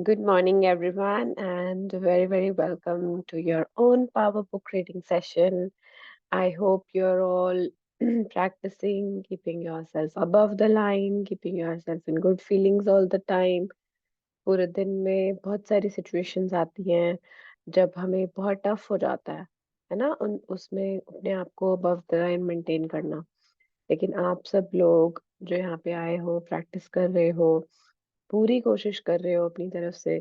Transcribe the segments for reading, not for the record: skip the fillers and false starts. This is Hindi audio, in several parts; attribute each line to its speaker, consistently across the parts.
Speaker 1: Good morning, everyone, and very, very welcome to your own power book reading session. I hope you're all practicing keeping yourself above the line, keeping yourself in good feelings all the time. पूरे दिन में बहुत सारी सिचुएशंस आती हैं जब हमें बहुत टफ हो जाता है ना? उन उसमें अपने आप को अबव द लाइन मेंटेन करना। लेकिन आप सब लोग जो यहाँ पे आए हो, प्रैक्टिस कर रहे हो, पूरी कोशिश कर रहे हो अपनी तरफ से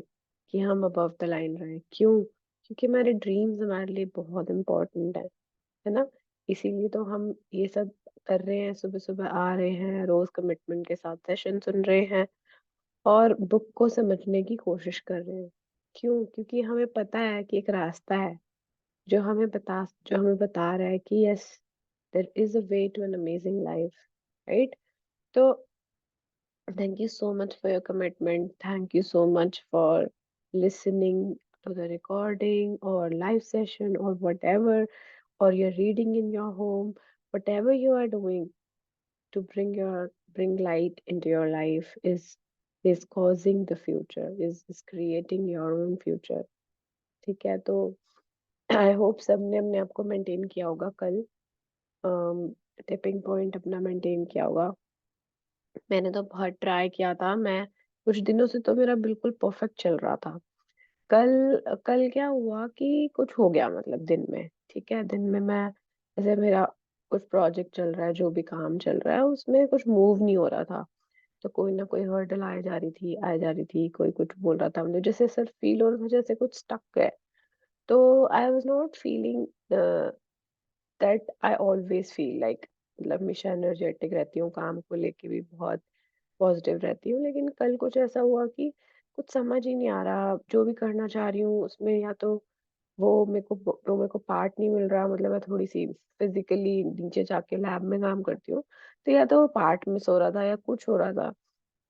Speaker 1: कि हम अबव द लाइन रहें। क्यों? क्योंकि हमारे ड्रीम्स हमारे लिए बहुत इम्पोर्टेंट है ना? इसीलिए तो हम ये सब कर रहे हैं, सुबह-सुबह आ रहे हैं, रोज़ कमिटमेंट के साथ सेशन सुन रहे हैं और बुक को समझने की कोशिश कर रहे हैं। क्यों? क्योंकि हमें पता है कि एक रास्ता है जो हमें बता रहा है कि yes, there is a way to an amazing life, right? तो thank you so much for your commitment. Thank you so much for listening to the recording or live session or whatever, or you're reading in your home, whatever you are doing to bring light into your life is causing the future, is creating your own future. ठीक है तो आई होप सबने अपने आप को मेंटेन किया होगा कल, टिपिंग पॉइंट अपना मेंटेन किया होगा। मैंने तो बहुत ट्राई किया था। मैं कुछ दिनों से तो मेरा बिल्कुल परफेक्ट चल रहा था। कल कल क्या हुआ कि कुछ हो गया मतलब दिन में, ठीक है? दिन में मैं जैसे मेरा कुछ प्रोजेक्ट चल रहा है, जो भी काम चल रहा है उसमें कुछ मूव नहीं हो रहा था। तो कोई ना कोई हर्डल आए जा रही थी, कोई कुछ बोल रहा था मुझे जैसे सिर्फ फील हो रहा था जैसे कुछ स्टक है। तो I was not feeling that I always feel like मतलब हमेशा एनर्जेटिक रहती हूँ, काम को लेके भी बहुत पॉजिटिव रहती हूँ, लेकिन कल कुछ ऐसा हुआ कि कुछ समझ ही नहीं आ रहा, जो भी करना चाह रही हूँ उसमें या तो वो मेरे को पार्ट नहीं मिल रहा, मतलब मैं थोड़ी-सी फिज़िकली नीचे जाके लैब में काम करती हूँ, तो या तो वो पार्ट मिस हो रहा था या कुछ हो रहा था।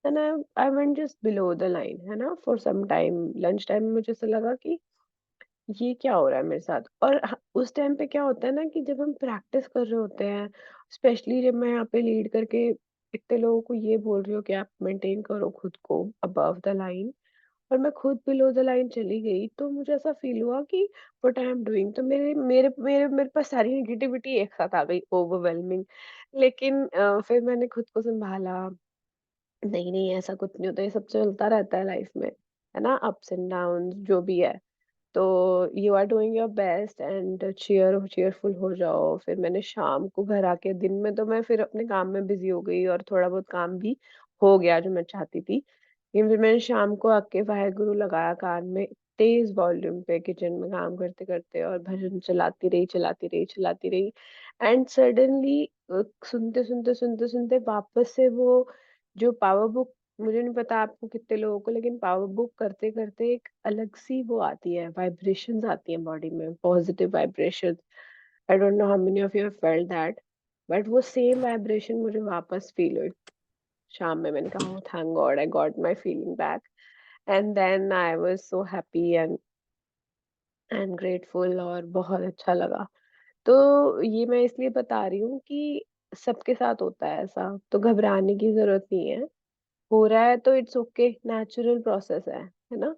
Speaker 1: And I went just below the line, है ना? For some time lunch time में मुझे ऐसा लगा कि ये क्या हो रहा है मेरे साथ? और उस टाइम पे क्या होता है ना कि जब हम प्रैक्टिस कर रहे होते हैं, स्पेशली जब मैं यहाँ पे लीड करके इतने लोगों को ये बोल रही हूँ कि आप मेंटेन करो खुद को अबव द लाइन, और मैं खुद बिलो द लाइन चली गई, तो मुझे ऐसा फील हुआ कि व्हाट आई एम डूइंग, तो मेरे मेरे मेरे मेरे पास सारी नेगेटिविटी एक साथ आ गई, ओवरवेलमिंग। लेकिन फिर मैंने खुद को संभाला। नहीं नहीं, ऐसा कुछ नहीं होता, ये सब चलता रहता है लाइफ में, है ना? अप्स एंड डाउन जो भी है। तो you are doing your best and cheerful हो जाओ। फिर मैंने शाम को घर आके, दिन में तो मैं फिर अपने काम में बिजी हो गई और थोड़ा बहुत काम भी हो गया जो मैं चाहती थी, लेकिन फिर मैंने शाम को आके वाहेगुरु लगाया कान में तेज वॉल्यूम पे, किचन में काम करते करते, और भजन चलाती रही एंड सडनली सुनते सुनते वापस से वो जो पावर बुक, मुझे नहीं पता आपको कितने लोगों को, लेकिन पावर बुक करते करते एक अलग सी वो आती है, वाइब्रेशंस आती हैं बॉडी में, positive vibrations. I don't know how many of you have felt that, but वो सेम वाइब्रेशन मुझे वापस फील हुई शाम में। मैंने कहा oh thank God I got my feeling back, and then I was so happy and grateful, और बहुत अच्छा लगा। तो ये मैं इसलिए बता रही हूँ कि सबके साथ होता है ऐसा, तो घबराने की जरूरत नहीं है। हो रहा है तो इट्स ओके, नेचुरल प्रोसेस है ना?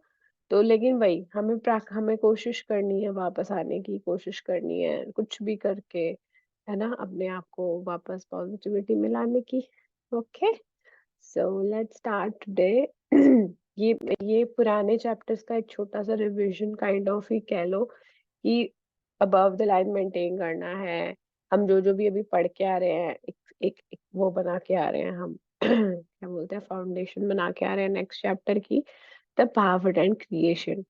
Speaker 1: तो लेकिन वही हमें कोशिश करनी है, वापस आने की कोशिश करनी है, कुछ भी करके, है ना? अपने आप को वापस पॉजिटिविटी में लाने की। Okay, so let's start today. ये ये पुराने चैप्टर्स का एक छोटा सा रिवीजन काइंड ऑफ ही कह लो कि अबव द लाइन मेंटेन करना है। हम जो जो भी अभी पढ़ के आ रहे हैं, एक वो बना के आ रहे हैं हम क्या बोलते हैं, फाउंडेशन बना के आ रहे हैं नेक्स्ट चैप्टर की, द पावर एंड क्रिएशन।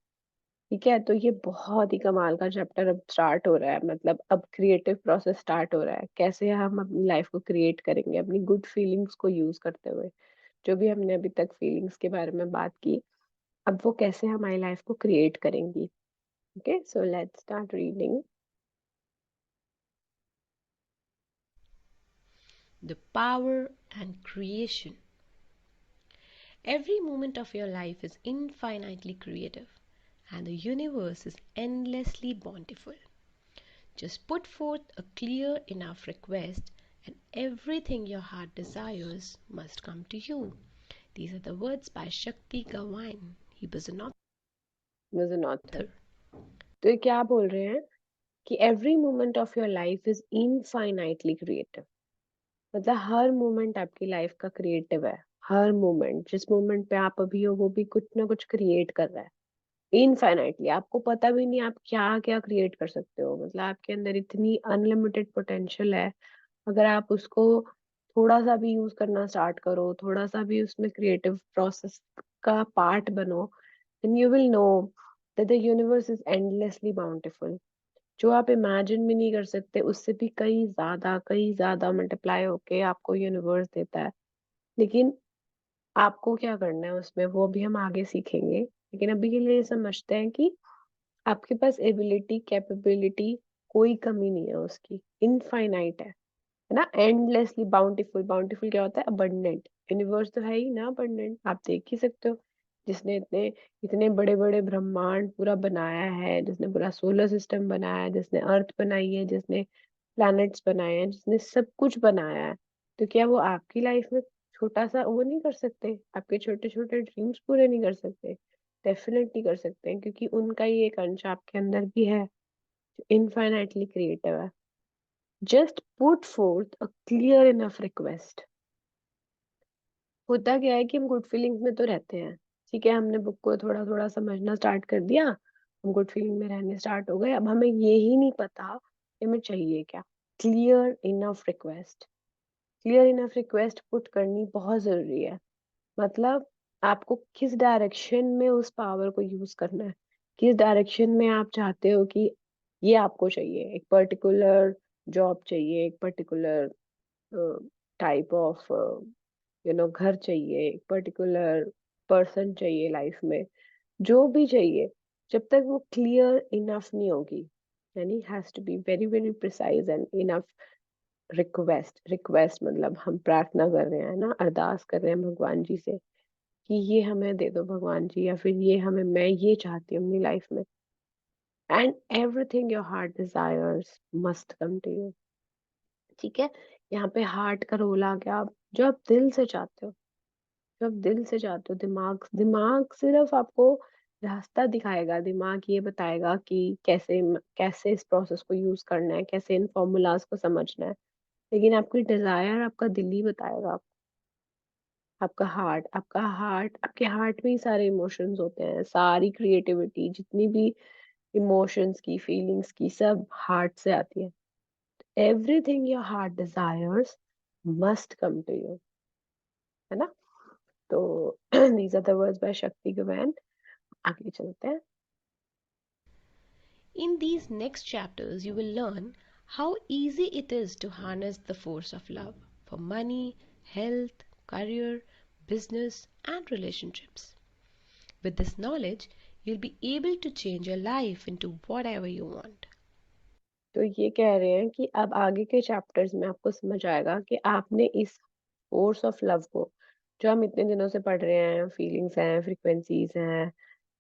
Speaker 1: ठीक है, तो ये बहुत ही कमाल का चैप्टर अब स्टार्ट हो रहा है, मतलब अब क्रिएटिव प्रोसेस स्टार्ट हो रहा है, कैसे हम अपनी लाइफ को क्रिएट करेंगे अपनी गुड फीलिंग्स को यूज करते हुए। जो भी हमने अभी तक फीलिंग्स के बारे में बात की, अब वो कैसे हमारी लाइफ को क्रिएट करेंगी। Okay, so let's start reading.
Speaker 2: The power and creation. Every moment of your life is infinitely creative, and the universe is endlessly bountiful. Just put forth a clear enough request, and everything your heart desires must come to you. These are the words by Shakti Gawain. He was an
Speaker 1: was an
Speaker 2: author.
Speaker 1: author. तो ये क्या बोल रहे हैं कि every moment of your life is infinitely creative. मतलब हर मोमेंट आपकी लाइफ का क्रिएटिव है। हर मोमेंट, जिस मोमेंट पे आप अभी हो, वो भी कुछ ना कुछ क्रिएट कर रहा है इनफाइनाइटली। आपको पता भी नहीं आप क्या क्या क्रिएट कर सकते हो। मतलब आपके अंदर इतनी अनलिमिटेड पोटेंशियल है। अगर आप उसको थोड़ा सा भी यूज करना स्टार्ट करो, थोड़ा सा भी उसमें क्रिएटिव प्रोसेस का पार्ट बनो, then you will know that the universe is endlessly bountiful। जो आप इमेजिन भी नहीं कर सकते उससे भी कई ज्यादा मल्टीप्लाई होके आपको यूनिवर्स देता है। लेकिन आपको क्या करना है उसमें, वो भी हम आगे सीखेंगे। लेकिन अभी के लिए समझते हैं कि आपके पास एबिलिटी, कैपेबिलिटी, कोई कमी नहीं है उसकी, इनफाइनाइट है ना। Endlessly bountiful. बाउंटीफुल क्या होता है? अबंडेंट। यूनिवर्स तो है ही ना अबंडेंट, आप देख ही सकते हो। जिसने इतने इतने बड़े बड़े ब्रह्मांड पूरा बनाया है, जिसने पूरा सोलर सिस्टम बनाया है, जिसने अर्थ बनाई है, जिसने प्लैनेट्स बनाए हैं, जिसने सब कुछ बनाया है, तो क्या वो आपकी लाइफ में छोटा सा वो नहीं कर सकते? आपके छोटे छोटे ड्रीम्स पूरे नहीं कर सकते? डेफिनेटली कर सकते हैं, क्योंकि उनका ही एक अंश आपके अंदर भी है जो इनफाइनाइटली क्रिएटिव है। Just put fourth a clear enough request. होता क्या है कि हम गुड फीलिंग्स में तो रहते हैं, ठीक है, हमने बुक को थोड़ा थोड़ा समझना स्टार्ट कर दिया, हम गुड फीलिंग में रहने स्टार्ट हो गए। अब हमें ये ही नहीं पता कि हमें चाहिए क्या। Clear enough request. Clear enough request put करनी बहुत जरूरी है। मतलब आपको किस डायरेक्शन में उस पावर को यूज करना है, किस डायरेक्शन में आप चाहते हो कि ये आपको चाहिए। एक पर्टिकुलर जॉब चाहिए, एक पर्टिकुलर टाइप ऑफ घर चाहिए, एक पर्टिकुलर पर्सन चाहिए लाइफ में, जो भी चाहिए, जब तक वो क्लियर इनफ नहीं होगी, यानी has to be very very precise and enough request. Request मतलब हम प्रार्थना कर रहे हैं ना, अरदास कर रहे हैं भगवान जी से कि ये हमें दे दो भगवान जी, या फिर ये हमें, मैं ये चाहती हूँ अपनी लाइफ में। And everything your heart desires must come to you. ठीक है, यहाँ पे हार्ट का रोल आ गया। जो आप दिल से चाहते हो, जो आप दिल से चाहते हो, दिमाग दिमाग सिर्फ आपको रास्ता दिखाएगा। दिमाग ये बताएगा कि कैसे इस प्रोसेस को यूज करना है, कैसे इन फॉर्मूलाज को समझना है। लेकिन आपकी डिजायर आपका दिल ही बताएगा। आपका हार्ट, आपके हार्ट में ही सारे इमोशंस होते हैं। सारी क्रिएटिविटी, जितनी भी इमोशंस की, फीलिंग्स की, सब हार्ट से आती है। Everything your heart desires must come to you, है ना। तो these are the words by शक्ति गवैन। आगे चलते हैं।
Speaker 2: In these next chapters, you will learn how easy it is to harness the force of love for money, health, career, business, and relationships. With this knowledge, you'll be able to change your life into whatever you want.
Speaker 1: तो ये कह रहे हैं कि अब आगे के चैप्टर्स में आपको समझ आएगा कि आपने इस फोर्स ऑफ लव को, जो हम इतने दिनों से पढ़ रहे हैं, फीलिंग्स हैं, फ्रीक्वेंसीज हैं,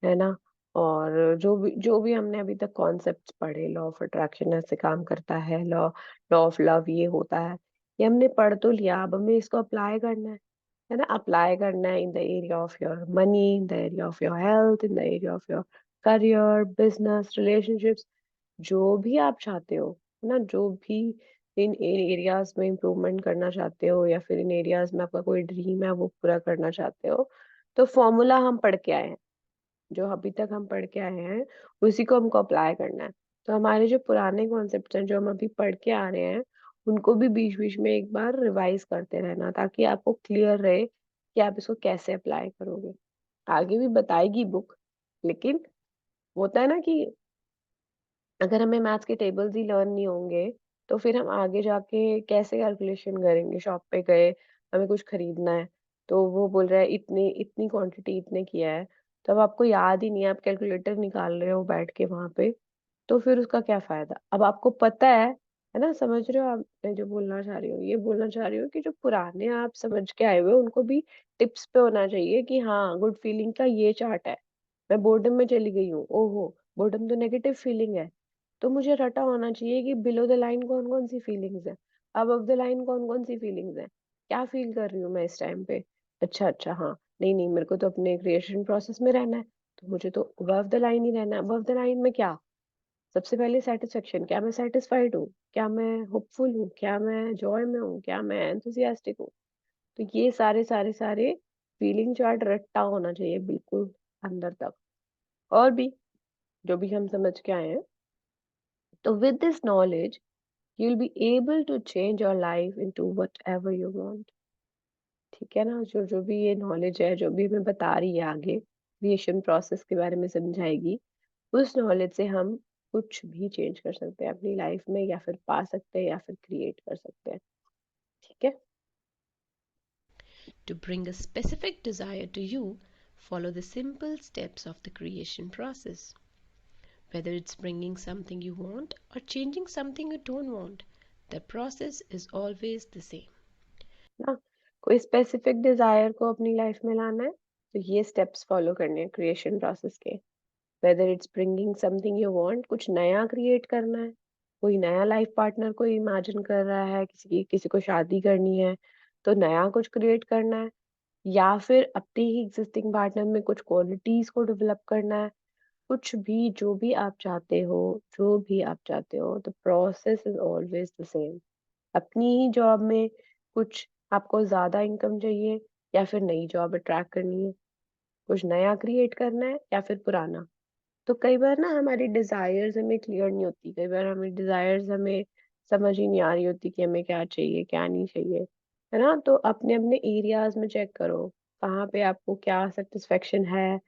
Speaker 1: है ना, और जो भी हमने अभी तक कॉन्सेप्ट्स पढ़े, लॉ ऑफ अट्रैक्शन ऐसे काम करता है, लॉ लॉ ऑफ लव ये होता है, ये हमने पढ़ तो लिया। अब हमें इसको अप्लाई करना है ना। अप्लाई करना है in the area of your money, in the area of your health, in the area of your career, business, relationships. जो भी आप चाहते हो, है ना, जो भी इन एरियाज में इम्प्रूवमेंट करना चाहते हो, या फिर इन एरियाज में आपका कोई ड्रीम है वो पूरा करना चाहते हो, तो फॉर्मूला हम पढ़ के आए हैं। जो अभी तक हम पढ़ के आए हैं उसी को हमको अप्लाई करना है। तो हमारे जो पुराने कॉन्सेप्ट हैं जो हम अभी पढ़ के आ रहे हैं, उनको भी बीच बीच में एक बार रिवाइज करते रहना, ताकि आपको क्लियर रहे कि आप इसको कैसे अप्लाई करोगे। आगे भी बताएगी बुक, लेकिन होता है ना कि अगर हमें मैथ्स के टेबल्स ही लर्न नहीं होंगे, तो फिर हम आगे जाके कैसे कैलकुलेशन करेंगे? शॉप पे गए, हमें कुछ खरीदना है, तो वो बोल रहा है इतनी इतनी क्वांटिटी इतने किया है, तो अब आपको याद ही नहीं है, आप कैलकुलेटर निकाल रहे हो बैठ के वहां पे, तो फिर उसका क्या फायदा? अब आपको पता है ना, समझ रहे हो आप मैं जो बोलना चाह रही हूँ? ये बोलना चाह रही हूँ कि जो पुराने आप समझ के आए हुए हो, उनको भी टिप्स पे होना चाहिए कि हाँ, गुड फीलिंग का ये चार्ट है। मैं बोर्डम में चली गई हूँ, ओहो, बोर्डम तो नेगेटिव फीलिंग है, तो मुझे रटा होना चाहिए कि बिलो द लाइन कौन कौन सी फीलिंग्स है, अबव द लाइन कौन कौन सी फीलिंग्स है, क्या फील कर रही हूँ मैं इस टाइम पे। अच्छा अच्छा, हाँ, नहीं नहीं, मेरे को तो अपने क्रिएशन प्रोसेस में रहना है, तो मुझे तो अबव द लाइन ही रहना है। अबव द लाइन में क्या? सबसे पहले सेटिस्फेक्शन, क्या मैं सेटिस्फाइड हूँ, क्या मैं होपफुल हूँ, क्या मैं जॉय में हूँ, क्या मैं एंथुसियास्टिक हूँ। तो ये सारे सारे सारे फीलिंग चार्ट रट्टा होना चाहिए बिल्कुल अंदर तक। और भी जो भी हम समझ के आए हैं, तो with this knowledge you will be able to change your life into whatever you want. ठीक है ना? जो जो भी ये नॉलेज है, जो भी हमें बता रही है आगे, क्रिएशन प्रोसेस के बारे में समझाएगी, उस नॉलेज से हम कुछ भी चेंज कर सकते हैं अपनी लाइफ में, या फिर पा सकते हैं, या फिर क्रिएट कर सकते हैं। ठीक है?
Speaker 2: To bring a specific desire to you, follow the simple steps of the creation process. Whether it's bringing something you want or changing something you don't want, the process is always the same.
Speaker 1: ना, कोई स्पेसिफिक डिजायर को अपनी लाइफ में लाना है, तो ये स्टेप्स फॉलो करने हैं क्रिएशन प्रोसेस के। Whether it's bringing something you want, कुछ नया क्रिएट करना है, कोई नया लाइफ पार्टनर को इमेजिन कर रहा है, किसी को शादी करनी है, तो नया कुछ क्रिएट करना है, या फिर अपनी ही एग्जिस्टिंग पार्टनर में कुछ क्वालिटीज को डेवलप करना है। कुछ भी, जो भी आप चाहते हो, जो भी आप चाहते हो, the process is always the same. अपनी ही जॉब में कुछ आपको ज़्यादा इनकम चाहिए, या फिर नई जॉब अट्रैक्ट करनी है, कुछ नया क्रिएट करना है, या फिर पुराना। तो कई बार ना हमारी डिज़ायर्स हमें क्लियर नहीं होती, कई बार हमें डिज़ायर्स हमें समझ ही नहीं आ रही होती कि हमें क्या चाहिए, क्या नहीं चाहिए, है ना? तो अपने-अपने एरियाज़ में चेक करो, कहाँ पे आपको क्या सैटिस्फैक्शन है,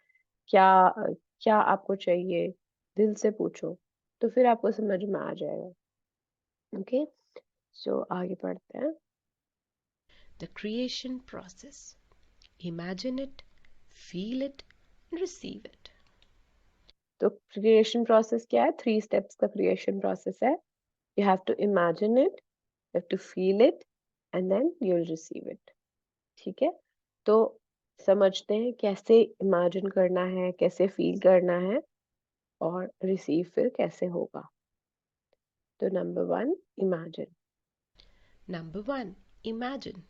Speaker 1: क्या क्या आपको चाहिए, दिल से पूछो, तो फिर आपको समझ में आ जाएगा। ओके? सो आगे बढ़ते हैं।
Speaker 2: The creation process. Imagine it, feel it, and receive it.
Speaker 1: तो क्रिएशन प्रोसेस क्या है? 3 स्टेप्स का क्रिएशन प्रोसेस है। You have to imagine it, you have to feel it, and then you will receive it. ठीक है? तो समझते हैं कैसे इमेजिन करना है, कैसे फील करना है, और रिसीव फिर कैसे होगा। तो number 1, imagine.
Speaker 2: Number one, imagine.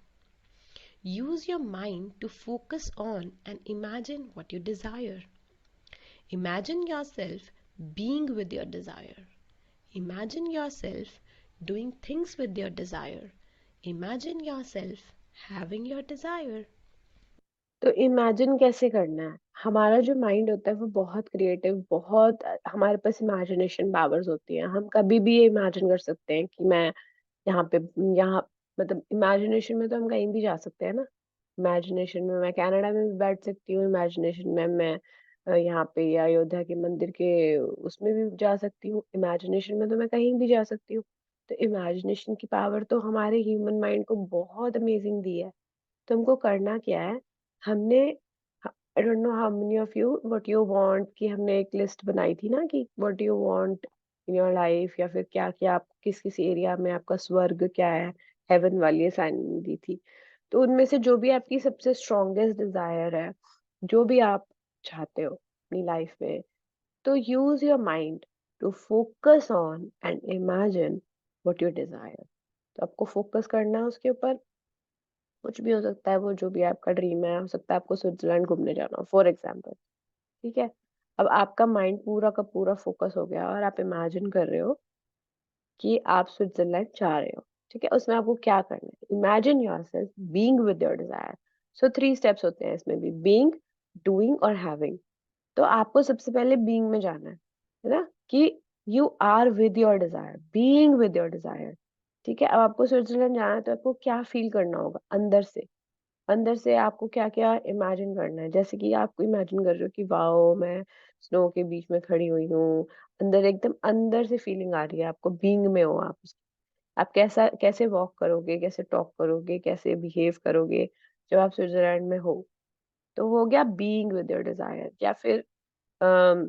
Speaker 2: Use your mind to focus on and imagine what you desire. Imagine yourself being with your desire. Imagine yourself doing things with your desire. Imagine yourself having your desire.
Speaker 1: तो इमेजिन कैसे करना है? हमारा जो माइंड होता है वो बहुत क्रिएटिव, बहुत हमारे पास इमेजिनेशन पावर्स होती हैं। हम कभी भी ये इमेजिन कर सकते हैं कि मैं यहाँ पे, यहाँ मतलब इमेजिनेशन में तो हम कहीं भी जा सकते हैं ना। इमेजिनेशन में मैं कनाडा में भी बैठ सकती हूँ, इमेजिनेशन में मैं यहाँ पे अयोध्या के मंदिर के उसमें भी जा सकती हूँ, इमेजिनेशन में तो मैं कहीं भी जा सकती हूँ। तो इमेजिनेशन की पावर तो हमारे ह्यूमन माइंड को बहुत अमेजिंग दी है। तो हमको करना क्या है? हमने आई don't know how many of you what you want, कि हमने एक लिस्ट बनाई थी ना कि what you want in your life, या फिर क्या-क्या आप किस किस एरिया में आपका स्वर्ग क्या है, हेवन वाली असाइनमेंट दी थी। तो उनमें से जो भी आपकी सबसे स्ट्रॉन्गेस्ट डिजायर है, जो भी आप चाहते हो अपनी लाइफ में, तो use your mind to focus on and imagine what you desire. तो आपको फोकस करना है उसके ऊपर। कुछ भी हो सकता है वो, जो भी आपका ड्रीम है, हो सकता है आपको स्विट्जरलैंड घूमने जाना हो फॉर एग्जांपल। ठीक है? अब आपका माइंड पूरा का पूरा फोकस हो गया और आप इमेजिन कर रहे हो कि आप स्विट्जरलैंड जा रहे हो। ठीक है? उसमें आपको क्या करना है? Imagine yourself being with your Dzire. So 3 steps होते हैं इसमें भी, बीइंग, डूइंग और हैविंग। तो आपको सबसे पहले बीइंग में जाना है ना? कि you are with your desire, being with your desire. ठीक है? अब आपको स्विट्जरलैंड जाना है, तो आपको क्या फील करना होगा अंदर से? अंदर से आपको क्या-क्या इमेजिन करना है? जैसे कि आप इमेजिन कर रहे हो कि वाओ! मैं स्नो के बीच में खड़ी हुई हूँ। अंदर एकदम अंदर से फीलिंग आ रही है आपको, बीइंग में हो आप उसकी। आप कैसा कैसे वॉक करोगे, कैसे टॉक करोगे, कैसे बिहेव करोगे जब आप स्विट्जरलैंड में हो? तो वो हो गया बीइंग विद योर डिजायर। या फिर अम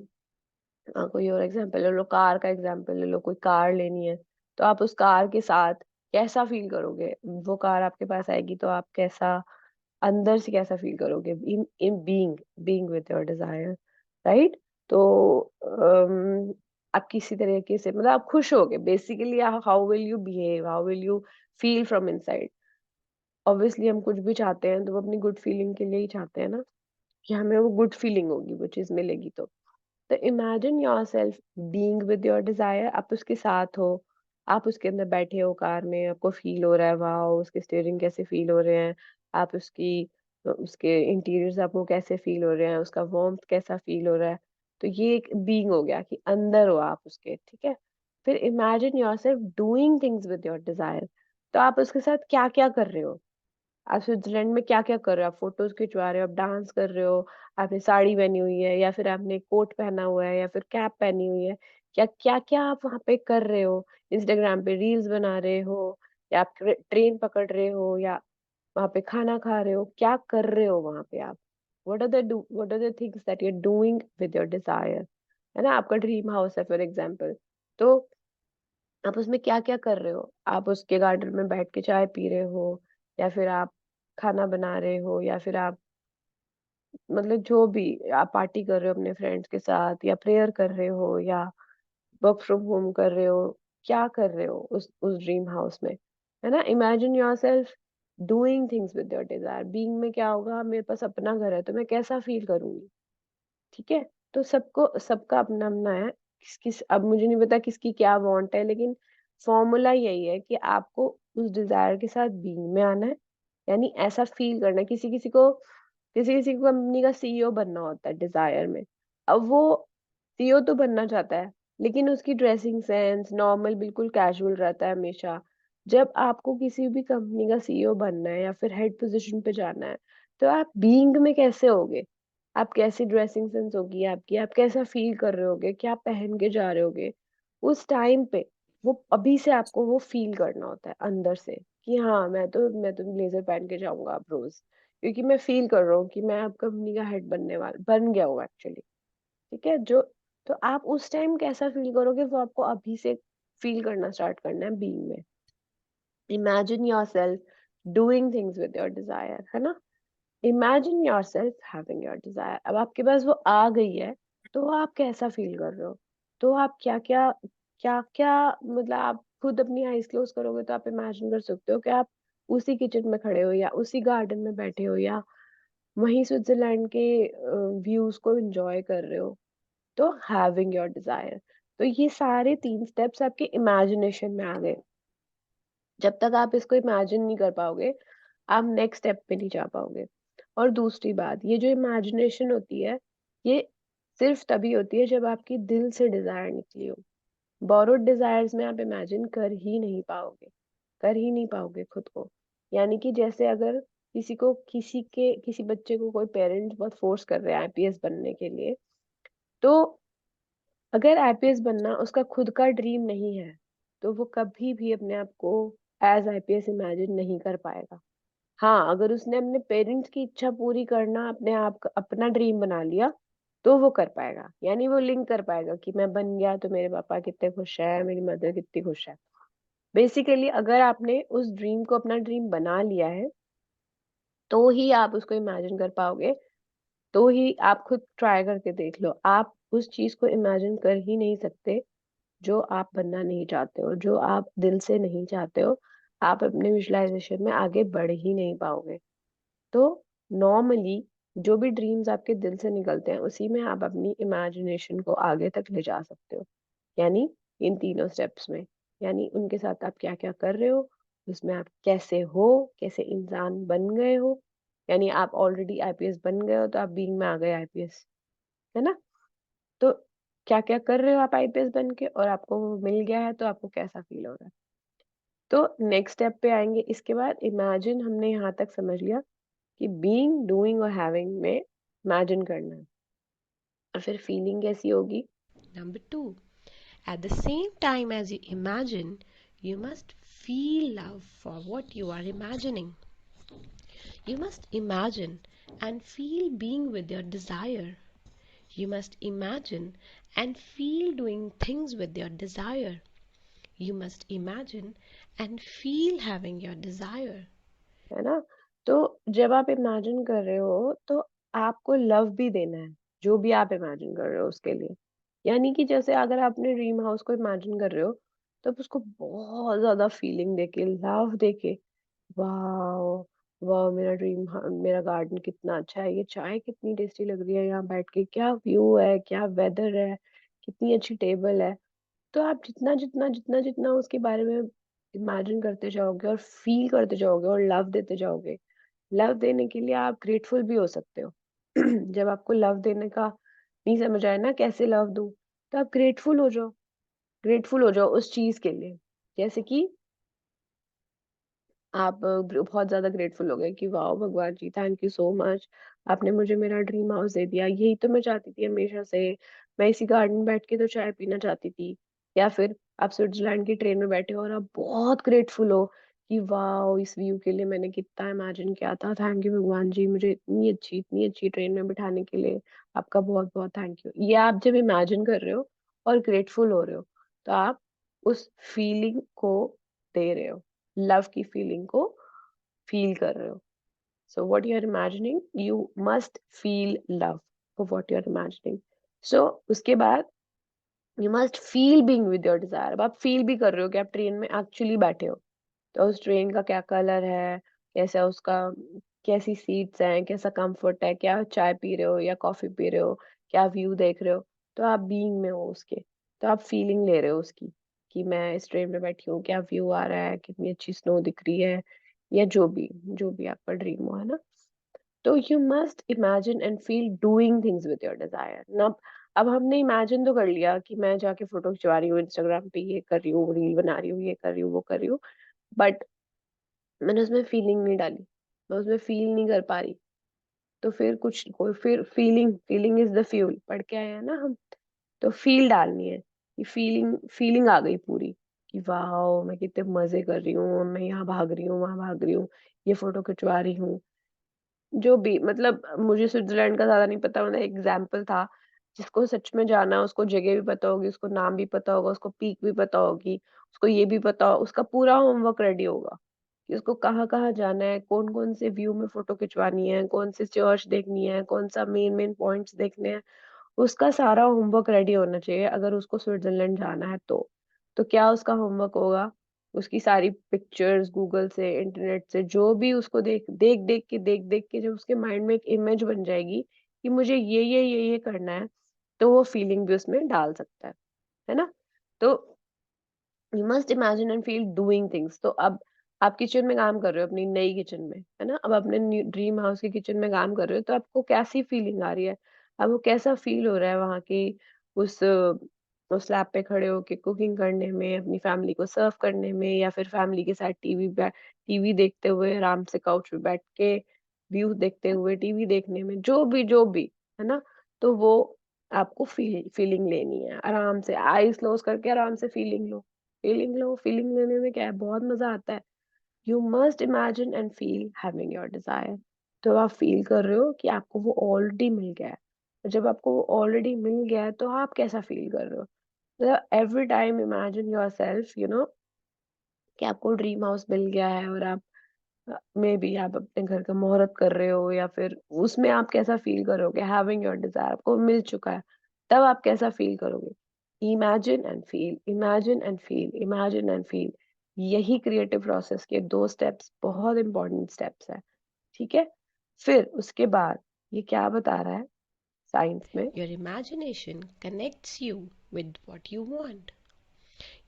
Speaker 1: कोई और एग्जांपल ले लो, कार का एग्जांपल ले लो, कोई कार लेनी है, तो आप उस कार के साथ कैसा फील करोगे? वो कार आपके पास आएगी तो आप कैसा अंदर से कैसा फील करोगे? In in being being with your desire, right? तो आप किसी तरीके से मतलब आप खुश होगे basically, how will you behave, how will you feel from inside? Obviously हम कुछ भी चाहते हैं तो वो अपनी गुड फीलिंग के लिए ही चाहते हैं ना, कि हमें वो गुड फीलिंग होगी, वो चीज़ मिलेगी तो। तो imagine yourself being with your desire, आप उसके साथ हो, आप उसके अंदर बैठे हो कार में, आपको फ़ील हो रहा है वॉव! उसके स्टीयरिंग कैसे फ़ील हो रहे हैं, आप उसके इंटीरियर्स आपको कैसे फ़ील हो रहे हैं, उसका वार्म्थ कैसा फ़ील हो रहा है। तो ये एक बीइंग हो गया कि अंदर हो आप उसके, ठीक है? फिर imagine yourself doing things with your desire, तो आप उसके साथ क्या-क्या कर रहे हो? आप स्विट्ज़रलैंड में क्या-क्या कर रहे हो? आप फ़ोटोज़ खिंचवा रहे हो, आप डांस कर रहे हो, आपने साड़ी पहनी हुई है या फिर आपने कोट पहना हुआ है या फिर कैप पहनी हुई है। क्या-क्या आप वहाँ पे कर रहे हो? इंस्टाग्राम पे रील्स बना रहे हो या आप ट्रेन पकड़ रहे हो या वहाँ पे खाना खा रहे हो? क्या कर रहे हो वहाँ पे आप? What are the things that you are doing with your desire? है ना? आपका ड्रीम हाउस है फॉर एग्ज़ाम्पल, तो आप उसमें क्या-क्या कर रहे हो? आप उसके गार्डन में बैठ के चाय पी रहे हो या फिर आप खाना बना रहे हो या फिर आप मतलब जो भी आप पार्टी कर रहे हो अपने फ्रेंड्स के साथ या प्रेयर कर रहे हो या वर्क फ्रॉम होम कर रहे हो, क्या कर रहे हो उस ड्रीम हाउस में, है ना? Imagine yourself doing things with your desire. Being में क्या होगा, मेरे पास अपना घर है तो मैं कैसा फ़ील करूँगी? ठीक है? तो सबका अपना-अपना है। किस-किस अब मुझे नहीं पता किसकी क्या वांट है, लेकिन फ़ॉर्मूला यही है कि आपको उस डिज़ायर के साथ बीइंग में आना है, यानी ऐसा फ़ील करना है। किसी-किसी को कंपनी का सीईओ बनना होता है डिज़ायर में। अब वो सीईओ तो बनना चाहता है, लेकिन उसकी ड्रेसिंग सेंस नॉर्मल बिल्कुल कैजुअल रहता है हमेशा। जब आपको किसी भी कंपनी का सीईओ बनना है या फिर हेड पोज़ीशन पे जाना है, तो आप बीइंग में कैसे होगे? आप कैसी ड्रेसिंग सेंस होगी आपकी, आप कैसा फ़ील कर रहे होगे, क्या पहन के जा रहे होगे, उस टाइम पे वो अभी से आपको वो फ़ील करना होता है अंदर से कि हाँ, मैं तो ब्लेज़र पहन के जाऊँगा अब रोज़, क्योंकि मैं फ़ील कर रहा हूँ कि मैं अब कंपनी का हेड बन गया हूँ एक्चुअली, ठीक है? तो आप उस टाइम कैसा फ़ील करोगे वो आपको अभी से फ़ील करना स्टार्ट करना है बीइंग में। Imagine yourself doing things with your desire, है ना? Imagine yourself having your desire, अब आपके पास वो आ गई है तो आप कैसा फील कर रहे हो, तो आप क्या क्या मतलब आप खुद अपनी आईज क्लोज करोगे तो आप इमेजिन कर सकते हो कि आप उसी किचन में खड़े हो या उसी गार्डन में बैठे हो या वहीं स्विट्जरलैंड के व्यूज को एंजॉय कर रहे हो, तो हैविंग योर डिजायर। तो ये सारे 3 स्टेप्स आपके इमेजिनेशन में आ गए। जब तक आप इसको इमेजिन नहीं कर पाओगे, आप नेक्स्ट स्टेप पे नहीं जा पाओगे। और दूसरी बात, ये जो इमेजिनेशन होती है, ये सिर्फ़ तभी होती है जब आपकी दिल से डिज़ायर निकली हो। बोरोड डिज़ायर्स में आप इमेजिन कर ही नहीं पाओगे खुद को। यानी कि जैसे अगर किसी बच्चे को कोई पेरेंट्स बहुत फ़ोर्स कर रहे हैं आईपीएस बनने के लिए, तो अगर आईपीएस बनना उसका खुद का ड्रीम नहीं है, तो वो कभी भी अपने आप को एज़ आईपीएस इमेजिन नहीं कर पाएगा। हाँ, अगर उसने अपने पेरेंट्स की इच्छा पूरी करना अपने आप क अपना ड्रीम बना लिया, तो वो कर पाएगा। यानी वो लिंक कर पाएगा कि मैं बन गया तो मेरे पापा कितने खुश हैं, मेरी मदर कितनी खुश है। बेसिकली अगर आपने उस ड्रीम को अपना ड्रीम बना लिया है, तो ही आप उसको इमेजिन कर पाओगे, तो ही आप खुद ट्राई करके देख लो। आप उस चीज़ को इमेजिन कर ही नहीं सकते जो आप बनना नहीं चाहते हो, जो आप दिल से नहीं चाहते हो, आप अपने विजुअलाइज़ेशन में आगे बढ़ ही नहीं पाओगे। तो नॉर्मली जो भी ड्रीम्स आपके दिल से निकलते हैं, उसी में आप अपनी इमेजिनेशन को आगे तक ले जा सकते हो। यानी इन तीनों स्टेप्स में, यानी उनके साथ आप क्या-क्या कर रहे हो, उसमें आप कैसे हो, कैसे इंसान बन गए हो, यानी आप ऑलरेडी आईपीएस बन गए हो, तो आप बीइंग में आ गए आईपीएस, है ना? तो क्या-क्या कर रहे हो आप आईपीएस बन के और आपको वो मिल गया है, तो आपको कैसा फ़ील हो रहा है? तो नेक्स्ट स्टेप पे आएँगे, इसके बाद इमेजिन हमने यहाँ तक समझ लिया कि बीइंग, डूइंग और हैविंग में इमेजिन करना है और फिर फीलिंग कैसी होगी?
Speaker 2: Number two, at the same time as you imagine, you must feel love for what you are imagining. You must imagine and feel being with your desire. You must imagine and feel doing things with your desire. You must imagine and feel having your desire.
Speaker 1: है ना? तो जब आप इमेजिन कर रहे हो, तो आपको लव भी देना है, जो भी आप इमेजिन कर रहे हो उसके लिए। यानी कि जैसे अगर आप अपने ड्रीम हाउस को इमेजिन कर रहे हो, तो आप उसको बहुत ज़्यादा फीलिंग देके, लव देके, वॉव! वाह! मेरा ड्रीम मेरा गार्डन कितना अच्छा है, ये चाय कितनी टेस्टी लग रही है यहाँ बैठ के, क्या व्यू है, क्या वेदर है, कितनी अच्छी टेबल है। तो आप जितना उसके बारे में इमेजिन करते जाओगे और फ़ील करते जाओगे और लव देते जाओगे, लव देने के लिए आप ग्रेटफुल भी हो सकते हो। जब आपको लव देने का नहीं समझ आए ना कैसे लव दूँ, तो आप ग्रेटफुल हो जाओ उस चीज़ के लिए। जैसे कि आप बहुत ज़्यादा ग्रेटफुल हो गए कि वाओ भगवान जी थैंक यू सो मच, आपने मुझे मेरा ड्रीम हाउस दे दिया, यही तो मैं चाहती थी हमेशा से, मैं इसी गार्डन में बैठ के तो चाय पीना चाहती थी। या फिर आप स्विट्ज़रलैंड की ट्रेन में बैठे हो और आप बहुत ग्रेटफुल हो कि वाओ इस व्यू के लिए मैंने कितना इमेजिन किया था, थैंक यू भगवान जी मुझे इतनी अच्छी ट्रेन में बिठाने के लिए, आपका बहुत-बहुत थैंक यू। ये आप जब इमेजिन कर रहे हो और ग्रेटफुल हो रहे हो, तो आप उस फीलिंग को दे रहे हो। लव की फीलिंग को फ़ील कर रहे हो। So what you are imagining you must feel love for what you are imagining. So उसके बाद you must feel being with your desire. अब आप फ़ील भी कर रहे हो कि आप ट्रेन में एक्चुअली बैठे हो। तो उस ट्रेन का क्या कलर है, कैसा उसका कैसी सीट्स हैं, कैसा कम्फ़र्ट है, क्या चाय पी रहे हो या कॉफ़ी पी रहे हो, क्या व्यू देख रहे हो, तो आप बीइंग में हो उसके। तो आप फीलिंग ले रहे हो उसकी, कि मैं इस ट्रेन में बैठी हूँ, क्या व्यू आ रहा है, कितनी अच्छी स्नो दिख रही है या जो भी आपका ड्रीम हो, है ना? तो you must imagine and feel doing things with your desire. ना अब हमने इमेजिन तो कर लिया कि मैं जाके फ़ोटो खिंचवा रही हूँ, इंस्टाग्राम पे ये कर रही हूँ, रील बना रही हूँ, ये कर रही हूँ, वो कर रही हूँ, बट मैंने उसमें फीलिंग नहीं डाली, मैं उसमें फ़ील नहीं कर पा रही, तो फिर कुछ कोई फिर फीलिंग इज़ द फ्यूल पढ़ के आए हैं ना हम, तो फ़ील डालनी है, कि फीलिंग फीलिंग आ गई पूरी, कि वॉव! मैं कितने मज़े कर रही हूँ, मैं यहाँ भाग रही हूँ, वहाँ भाग रही हूँ, ये फ़ोटो खिंचवा रही हूँ। जो भी मतलब मुझे स्विट्ज़रलैंड का ज़्यादा नहीं पता मतलब एग्ज़ाम्पल था, जिसको सच में जाना है उसको जगह भी पता होगी, उसको नाम भी पता होगा, उसको पीक भी पता होगी, उसको ये भी पता हो उसका पूरा होमवर्क रेडी होगा, कि उसको कहाँ-कहाँ जाना है, कौन-कौन से व्यू में फ़ोटो खिंचवानी है, कौन सी चर्च देखनी है, कौन-सा मेन-मेन पॉइंट्स देखने हैं। उसका सारा होमवर्क रेडी होना चाहिए अगर उसको स्विट्ज़रलैंड जाना है तो। तो क्या उसका होमवर्क होगा? उसकी सारी पिक्चर्स गूगल से, इंटरनेट से जो भी उसको देख-देख के जब उसके माइंड में एक इमेज बन जाएगी कि मुझे ये करना है, तो वो फीलिंग भी उसमें डाल सकता है ना? तो you must imagine and feel doing things. तो अब आप किचन में काम कर रहे हो अपनी नई किचन में, है ना? अब अपने न्यू ड्रीम हाउस की किचन में काम कर रहे हो तो आपको कैसी फीलिंग आ रही है? आपको कैसा फील हो रहा है वहाँ की उस उस स्लैब पे खड़े होके कुकिंग करने में, अपनी फैमिली को सर्व करने में या फिर फैमिली के साथ टीवी देखते हुए आराम से काउच पे बैठ के व्यू देखते हुए टीवी देखने में, जो भी, है ना? तो वो आपको फीलिंग लेनी है। आराम से आइज़ क्लोज़ करके आराम से फीलिंग लो, फीलिंग लेने में क्या है बहुत मज़ा आता है। You must imagine and feel having your desire. तो आप फील कर रहे हो कि आपको वो ऑलरेडी मिल गया है। और जब आपको वो ऑलरेडी मिल गया है तो आप कैसा फील कर रहे हो? मतलब एवरी टाइम इमेजिन योरसेल्फ कि आपको ड्रीम हाउस मिल गया है और आप मेबी आप अपने घर का मुहूर्त कर रहे हो या फिर उसमें आप कैसा फ़ील करोगे हैविंग योर डिज़ायर आपको मिल चुका है, तब आप कैसा फ़ील करोगे? Imagine and feel, imagine and feel, imagine and feel यही क्रिएटिव प्रोसेस के 2 स्टेप्स बहुत इम्पोर्टेंट स्टेप्स हैं, ठीक है? फिर उसके बाद ये क्या बता रहा है साइंस में
Speaker 2: Your imagination connects you with what you want.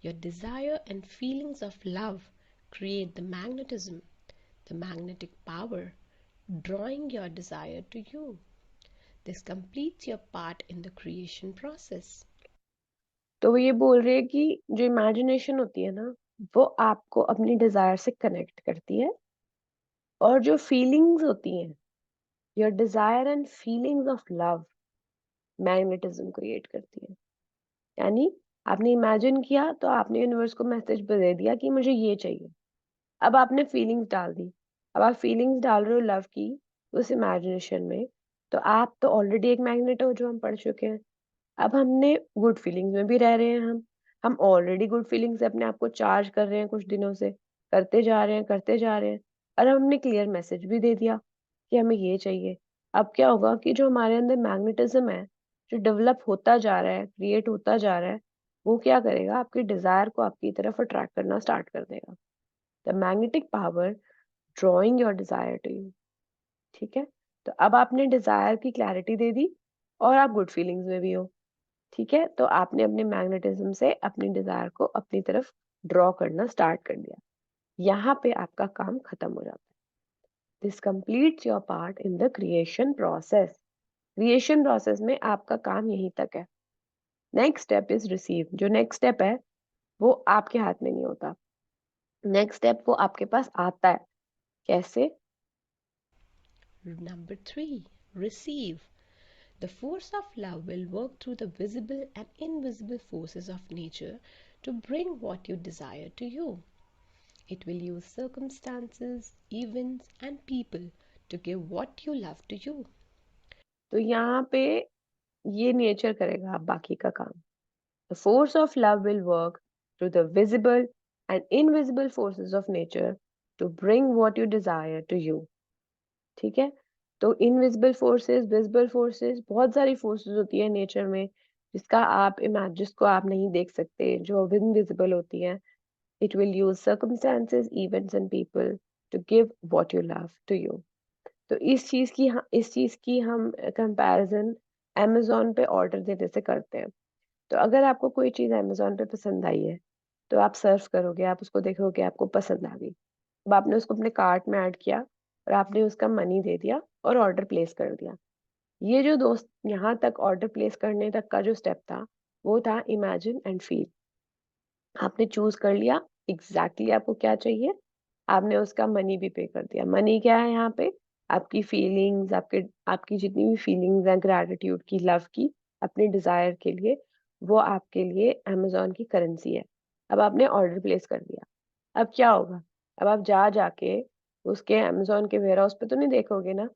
Speaker 2: Your desire and feelings of love create the magnetism, the magnetic power, drawing your desire to you. This completes your part in the creation process.
Speaker 1: तो वो ये बोल रही है कि जो इमेजिनेशन होती है ना, वो आपको अपनी डिज़ायर से कनेक्ट करती है और जो फीलिंग्स होती हैं your desire and feelings of love magnetism create करती है। यानी आपने इमेजिन किया तो आपने यूनिवर्स को मैसेज दे दिया कि मुझे ये चाहिए। अब आपने फीलिंग्स डाल दी। अब आप फीलिंग्स डाल रहे हो लव की उस इमेजिनेशन में, तो आप तो ऑलरेडी एक मैग्नेट हो जो हम पढ़ चुके हैं। अब हमने गुड फीलिंग्स में भी रह रहे हैं हम ऑलरेडी गुड फीलिंग्स से अपने आप को चार्ज कर रहे हैं कुछ दिनों से, करते जा रहे हैं और हमने क्लियर मैसेज भी दे दिया कि हमें ये चाहिए। अब क्या होगा कि जो हमारे अंदर मैग्नेटिज़्म है, जो डेवलप होता जा रहा है, क्रिएट होता जा रहा है, वो क्या करेगा आपकी डिज़ायर को आपकी तरफ अट्रैक्ट करना स्टार्ट कर देगा। The magnetic power drawing your desire to you. ठीक है, तो अब आपने डिजायर की क्लैरिटी दे दी और आप गुड फीलिंग्स में भी हो। ठीक है, तो आपने अपने मैग्नेटिज्म से अपनी डिजायर को अपनी तरफ ड्रॉ करना स्टार्ट कर दिया। यहाँ पे आपका काम खत्म हो जाता है। This completes your part in the creation process. Creation process में आपका काम यहीं तक है। Next step is receive. जो नेक्स्ट स्टेप है वो आपके हाथ में नहीं होता। नेक्स्ट स्टेप वो आपके पास आता है। कैसे?
Speaker 2: Number 3. Receive. The force of love will work through the visible and invisible forces of nature to bring what you desire to you. It will use circumstances, events, and people to give what you love to you.
Speaker 1: तो यहाँ पे ये नेचर करेगा आप बाकी का काम। The force of love will work through the visible and invisible forces of nature to bring what you desire to you. ठीक है, तो इनविजिबल फोर्सेस, विजिबल फोर्सेस, बहुत सारी फोर्सेस होती है नेचर में जिसको आप नहीं देख सकते, जो इनविजिबल होती हैं। It will use circumstances, events and people to give what you love to you. तो इस चीज की हम कंपैरिजन अमेज़न पे ऑर्डर देने से करते हैं। तो अगर आपको कोई चीज़ अमेज़न पे पसंद आई है, तो आप सर्च करोगे, आप उसको देखोगे, आपको पसंद आ गई। अब आपने उसको अपने कार्ट में ऐड किया और आपने उसका मनी दे दिया और ऑर्डर प्लेस कर दिया। ये जो दोस्त यहाँ तक ऑर्डर प्लेस करने तक का जो स्टेप था, वो था इमेजिन एंड फील। आपने चूज कर लिया एग्जैक्टली आपको क्या चाहिए, आपने उसका मनी भी पे कर दिया। मनी क्या है यहाँ पे? आपकी फीलिंग्स, आपकी जितनी भी फीलिंग्स हैं ग्रैटिट्यूड की, लव की, अपने डिजायर के लिए, वो आपके लिए अमेज़न की करेंसी है। अब आपने ऑर्डर प्लेस कर दिया। अब क्या होगा? अब आप जाके उसके अमेज़न के वेयरहाउस पे तो नहीं देखोगे ना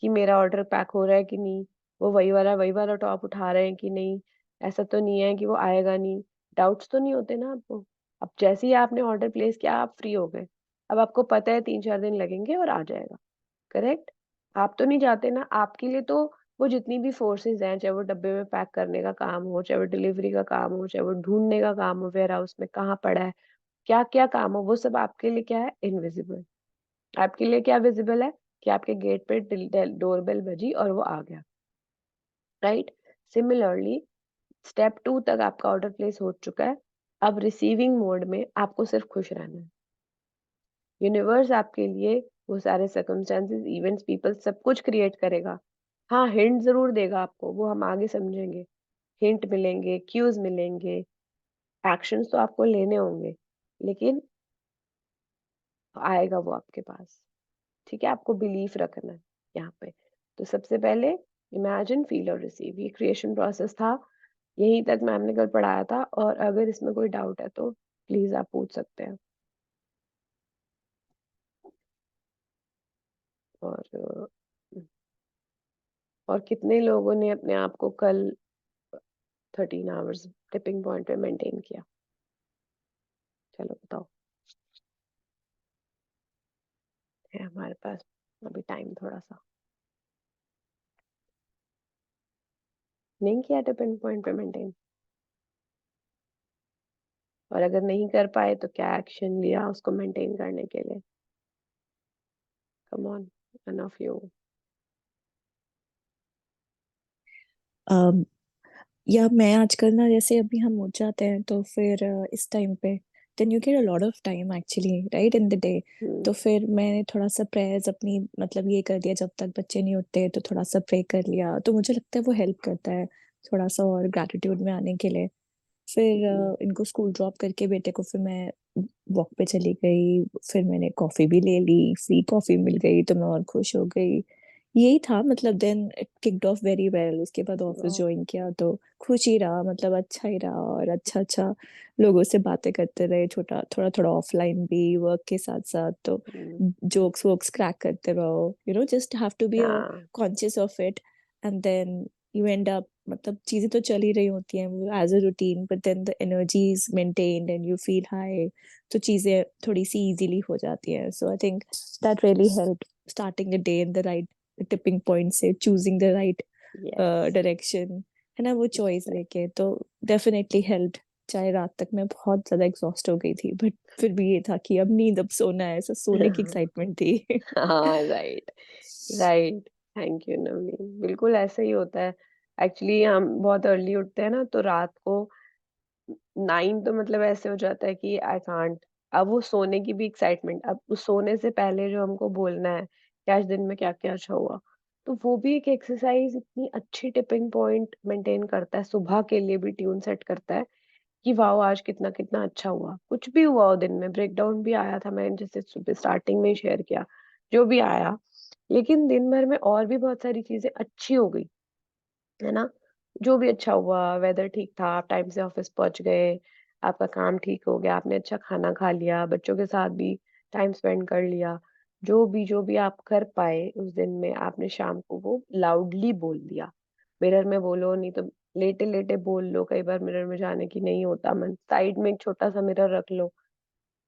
Speaker 1: कि मेरा ऑर्डर पैक हो रहा है कि नहीं, वो वही वाला टॉप उठा रहे हैं कि नहीं, ऐसा तो नहीं है कि वो आएगा नहीं। डाउट्स तो नहीं होते ना आपको। अब जैसे ही आपने ऑर्डर प्लेस किया, आप फ्री हो गए। अब आपको पता है 3-4 दिन लगेंगे और आ जाएगा। करेक्ट? आप तो नहीं जाते ना, आपके लिए तो वो जितनी भी फोर्सेस हैं, चाहे वो डब्बे में पैक करने का काम हो, चाहे वो डिलीवरी का काम हो, चाहे वो ढूँढने का काम हो वेयरहाउस में कहाँ पड़ा है, क्या-क्या काम हो, वो सब आपके लिए क्या है? इनविजिबल। आपके लिए क्या विजिबल है कि आपके गेट पे डोरबेल बजी और वो आ गया। राइट? सिमिलरली स्टेप 2 तक आपका ऑर्डर प्लेस हो चुका है। अब रिसीविंग मोड में आपको सिर्फ खुश रहना है। यूनिवर्स आपके लिए वो सारे सर्कमस्टेंसेस, इवेंट्स, पीपल सब कुछ क्रिएट करेगा। हाँ, हिंट ज़रूर देगा आपको, वो हम आगे समझेंगे। हिंट मिलेंगे, क्यूज़ मिलेंगे, एक्शंस तो आपको लेने होंगे, लेकिन आएगा वो आपके पास। ठीक है? आपको बिलीफ रखना है यहाँ पे। तो सबसे पहले इमेजिन, फील और रिसीव, ये क्रिएशन प्रोसेस था। यहीं तक मैम ने कल पढ़ाया था और अगर इसमें कोई डाउट है तो प्लीज़ आप पूछ सकते हैं। और और कितने लोगों ने अपने आप को कल 13 आवर्स टिपिंग पॉइंट पे मेंटेन किया? चलो बताओ। है हमारे पास अभी टाइम थोड़ा-सा। नहीं किया टिपिंग पॉइंट पे मेंटेन? और अगर नहीं कर पाए तो क्या एक्शन लिया उसको मेंटेन करने के लिए? Come on, one of you.
Speaker 3: Um, या मैं आजकल ना, जैसे अभी हम उठ जाते हैं तो फिर इस टाइम पे then you get a lot of time actually right in the day.
Speaker 1: Hmm,
Speaker 3: तो फिर मैंने थोड़ा सा प्रेयर्स अपनी मतलब ये कर दिया, जब तक बच्चे नहीं उठते तो थोड़ा सा प्रे कर लिया, तो मुझे लगता है वो हेल्प करता है थोड़ा सा और ग्रैटिट्यूड में आने के लिए। फिर
Speaker 1: हुँ,
Speaker 3: इनको स्कूल ड्रॉप करके बेटे को फिर मैं वॉक पे चली गई, फिर मैंने कॉफी भी ले ली, फ्री कॉफी मिल गई तो मैं और खुश हो गई। यही था मतलब, then it kicked off very well. उसके बाद ऑफिस
Speaker 1: वाओ!
Speaker 3: ज्वाइन किया तो खुश ही रहा, मतलब अच्छा ही रहा, और अच्छा अच्छा लोगों से बातें करते रहे, छोटा थोड़ा थोड़ा ऑफलाइन भी वर्क के साथ साथ, तो
Speaker 1: हुँ,
Speaker 3: जोक्स वोक्स क्रैक करते रहो, जस्ट हैव टू बी
Speaker 1: हाँ,
Speaker 3: conscious of it. And then you end up, मतलब चीजें तो चल ही रही होती हैं as a routine, but then the energy is maintained and you feel high, तो चीजें थोड़ी सी इजीली हो जाती हैं। So I think that really help starting the day in the right tipping point से, choosing the right
Speaker 1: yes,
Speaker 3: direction, है ना, वो चॉइस
Speaker 1: एग्ज़ैक्ट
Speaker 3: लेके, तो डेफिनेटली हेल्प चाहे रात तक मैं बहुत ज्यादा एग्जॉस्ट हो गई थी, बट फिर भी ये था कि अब नींद, अब सोना है, ऐसा सोने की एक्साइटमेंट थी।
Speaker 1: हाँ, right, right. Thank you Navneet, बिल्कुल ऐसा ही होता है। एक्चुअली हम बहुत अर्ली उठते हैं ना, तो रात को 9 तो मतलब ऐसे हो जाता है कि आई कांट। अब वो सोने की भी एक्साइटमेंट, अब उस सोने से पहले जो हमको बोलना है कि आज दिन में क्या-क्या अच्छा हुआ, तो वो भी एक एक्सरसाइज इतनी अच्छी टिपिंग पॉइंट मेंटेन करता है, सुबह के लिए भी ट्यून सेट करता है कि वाओ! आज कितना-कितना अच्छा हुआ। कुछ भी हुआ हो दिन में, ब्रेकडाउन भी आया था, मैंने जैसे सुबह स्टार्टिंग में ही शेयर किया, जो भी आया, लेकिन दिन भर में और भी बहुत सारी चीज़ें अच्छी हो गई। है ना? जो भी अच्छा हुआ, वेदर ठीक था, आप टाइम से ऑफ़िस पहुँच गए, आपका काम ठीक हो गया, आपने अच्छा खाना खा लिया, बच्चों के साथ भी टाइम स्पेंड कर लिया। जो भी आप कर पाए उस दिन में, आपने शाम को वो लाउडली बोल दिया। मिरर में बोलो, नहीं तो लेटे-लेटे बोल लो, कई बार मिरर में जाने की नहीं होता मन, साइड में एक छोटा-सा मिरर रख लो।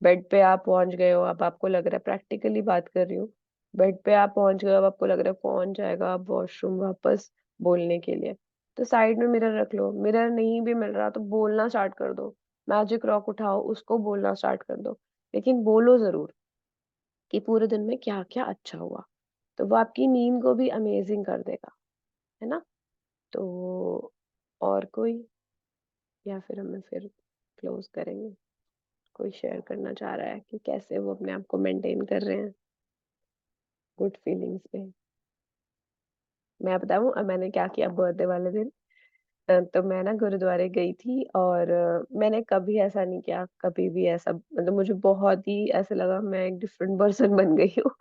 Speaker 1: बेड पे आप पहुँच गए हो, अब आपको लग रहा है, प्रैक्टिकली बात कर रही हूँ, बेड पे आप पहुँच गए हो, अब आपको लग रहा है कौन जाएगा अब वॉशरूम वापस बोलने के लिए, तो साइड में मिरर रख लो। मिरर नहीं भी मिल रहा तो बोलना स्टार्ट कर दो। मैजिक रॉक उठाओ, उसको बोलना स्टार्ट कर दो। लेकिन बोलो ज़रूर कि पूरे दिन में क्या-क्या अच्छा हुआ। तो वो आपकी नींद को भी अमेज़िंग कर देगा, है ना? तो और कोई, या फिर हमें फिर क्लोज़ करेंगे? कोई शेयर करना चाह रहा है कि कैसे वो अपने आप को मेंटेन कर रहे हैं गुड फीलिंग्स पे? मैं बताऊँ मैंने क्या किया बर्थडे वाले दिन? तो मैं ना गुरुद्वारे गई थी और मैंने कभी ऐसा नहीं किया, कभी भी ऐसा, मतलब मुझे बहुत ही ऐसा लगा मैं एक डिफरेंट पर्सन बन गई हूँ।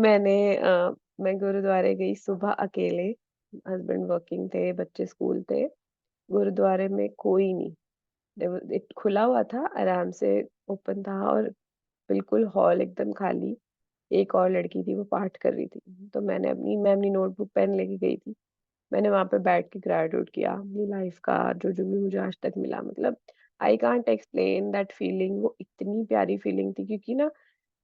Speaker 1: मैंने मैं गुरुद्वारे गई सुबह अकेले, हस्बैंड वर्किंग थे, बच्चे स्कूल थे, गुरुद्वारे में कोई नहीं। खुला हुआ था, आराम से ओपन था और बिल्कुल हॉल एकदम खाली। एक और लड़की थी, वो पाठ कर रही थी। तो मैं अपनी नोटबुक पेन लेके गई थी। मैंने वहाँ पे बैठ के ग्रैटिट्यूड किया अपनी लाइफ का, जो-जो भी मुझे आज तक मिला, मतलब I can't explain that feeling. वो इतनी प्यारी फीलिंग थी क्योंकि ना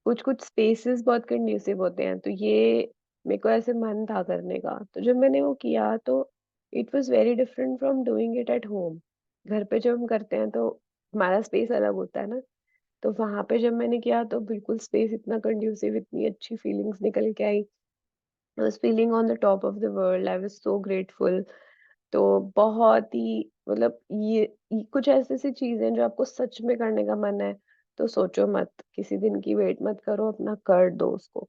Speaker 1: कुछ-कुछ स्पेसेस बहुत कंड्यूसिव होते हैं, तो ये मेरे को ऐसे मन था करने का। तो जब मैंने वो किया तो it was very different from doing it at home. घर पे जब हम करते हैं तो हमारा स्पेस अलग होता है ना, तो वहाँ पे जब मैंने किया तो बिल्कुल स्पेस इतना कंड्यूसिव, इतनी अच्छी फीलिंग्स निकल के आई। I was feeling on the top of the world, I was so grateful. तो बहुत ही, मतलब ये कुछ ऐसी-ऐसी चीज़ें हैं जो आपको सच में करने का मन है, तो सोचो मत, किसी दिन की वेट मत करो, अपना कर दो उसको।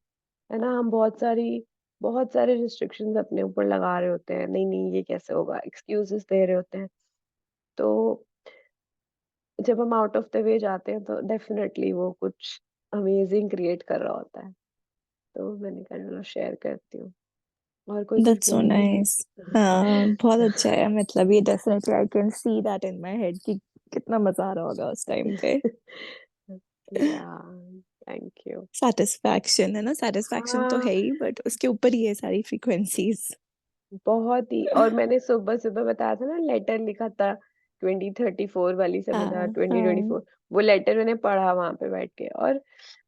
Speaker 1: है ना? हम बहुत सारे रिस्ट्रिक्शंस अपने ऊपर लगा रहे होते हैं, नहीं-नहीं ये कैसे होगा? एक्सक्यूज़ेज़ दे रहे होते हैं। तो जब हम आउट ऑफ द वे जाते हैं तो डेफिनिटली वो कुछ अमेज़िंग क्रिएट कर रहा होता है। तो मैंने कहा चलो शेयर करती हूँ। और कोई good
Speaker 3: that's so
Speaker 1: feelings?
Speaker 3: Nice. हाँ, बहुत अच्छा है, मतलब ये definitely I can see that in my head कि कितना मजा आ रहा होगा उस टाइम पे।
Speaker 1: Yeah, thank you.
Speaker 3: सेटिस्फैक्शन है ना, सेटिस्फैक्शन तो है
Speaker 1: हाँ,
Speaker 3: ही, बट उसके ऊपर ही है सारी फ्रीक्वेंसीज।
Speaker 1: बहुत ही। और मैंने सुबह-सुबह बताया था ना, लेटर लिखा था 2034 वाली सविधा
Speaker 3: हाँ हाँ।
Speaker 1: 2024, वो लेटर मैंने पढ़ा वहाँ पे बैठ के और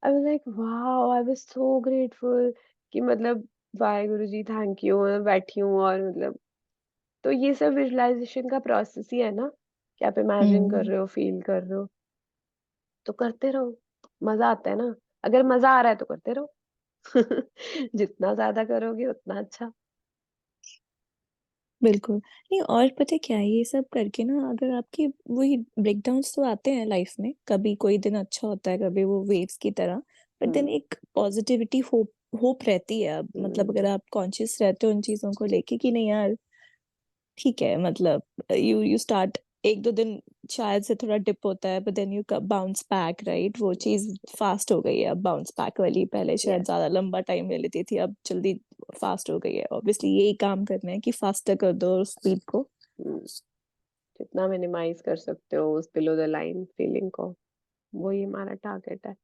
Speaker 1: I was like wow! I was so grateful कि मतलब वाहेगुरु जी थैंक यू, मैं बैठी हूँ और मतलब, तो ये सब विजुअलाइज़ेशन का प्रोसेस ही है ना, कि आप इमेजिन कर
Speaker 3: हम्म।
Speaker 1: रहे हो, फील कर रहे हो, तो करते रहो, मज़ा आता है ना। अगर मज़ा आ रहा है तो करते रहो। जितना ज़्यादा करोगे उतना अच्छा।
Speaker 3: बिल्कुल। नहीं, और पता है क्या है, ये सब करके ना अगर आपके वही ब्रेकडाउन्स तो आते हैं लाइफ में, कभी कोई दिन अच्छा होता है, कभी वो वेव्स की तरह, बट देन
Speaker 1: हुँ,
Speaker 3: एक पॉजिटिविटी, होप होप रहती है। अब मतलब अगर
Speaker 1: हुँ,
Speaker 3: आप कॉन्शियस रहते हो उन चीजों को लेके कि नहीं यार, ठीक है, मतलब यू स्टार्ट, एक दो दिन शायद से थोड़ा डिप होता है, but then you bounce back, right? वो चीज फास्ट हो गई है अब, बाउंस बैक वाली। पहले शायद
Speaker 1: यस।
Speaker 3: ज्यादा लंबा टाइम ले लेती थी, अब जल्दी फास्ट हो गई है। ऑब्वियसली यही काम करना है कि फास्टर कर दो स्पीड को।
Speaker 1: हुँ, जितना मिनिमाइज़ कर सकते हो उस बिलो द लाइन फीलिंग को, वही हमारा टारगेट है।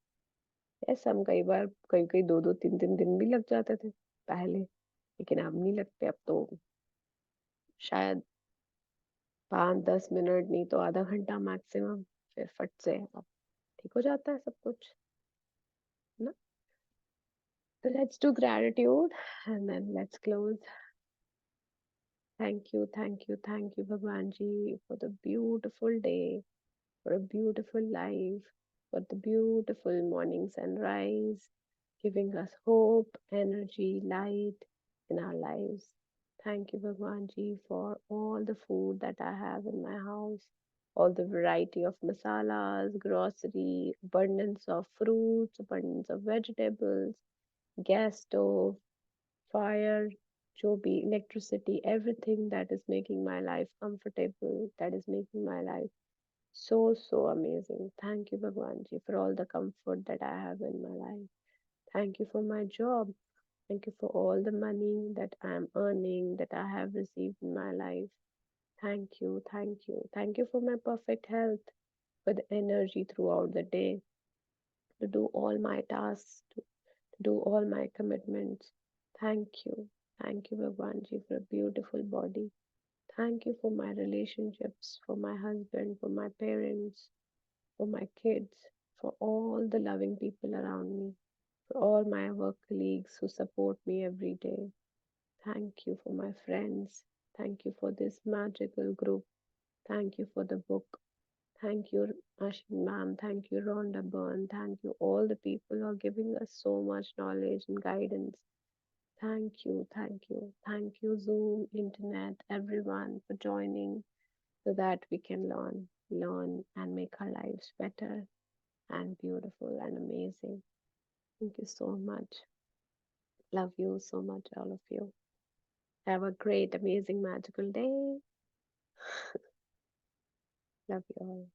Speaker 1: यस, हम कई बार कई-कई 2-2 3-3 दिन भी लग जाते थे पहले, लेकिन अब नहीं लगते, अब तो शायद 5-10 मिनट नहीं तो आधा घंटा मैक्सिमम, फिर फट से अब ठीक हो जाता है सब कुछ, है ना? तो let's do gratitude and then let's close. Thank you Bhagwan ji for the beautiful day. for a beautiful life, for the beautiful morning sunrise, giving us hope, energy, light in our lives. Thank you, Bhagwan Ji, for all the food that I have in my house, all the variety of masalas, grocery, abundance of fruits, abundance of vegetables, gas stove, fire, joby, electricity, everything that is making my life comfortable, that is making my life so amazing. Thank you, Bhagwan Ji, for all the comfort that I have in my life. Thank you for my job. Thank you for all the money that I am earning, that I have received in my life. Thank you, thank you. Thank you for my perfect health, for the energy throughout the day to do all my tasks, to do all my commitments. Thank you. Thank you, Bhagwanji, for a beautiful body. Thank you for my relationships, for my husband, for my parents, for my kids, for all the loving people around me, for all my work colleagues who support me every day. Thank you for my friends. Thank you for this magical group. Thank you for the book. Thank you, Ashin ma'am. Thank you, Rhonda Byrne. Thank you, all the people who are giving us so much knowledge and guidance. Thank you, thank you, thank you, Zoom, Internet, everyone for joining so that we can learn and make our lives better and beautiful and amazing. Thank you so much. Love you so much, all of you. Have a great, amazing, magical day. Love you all.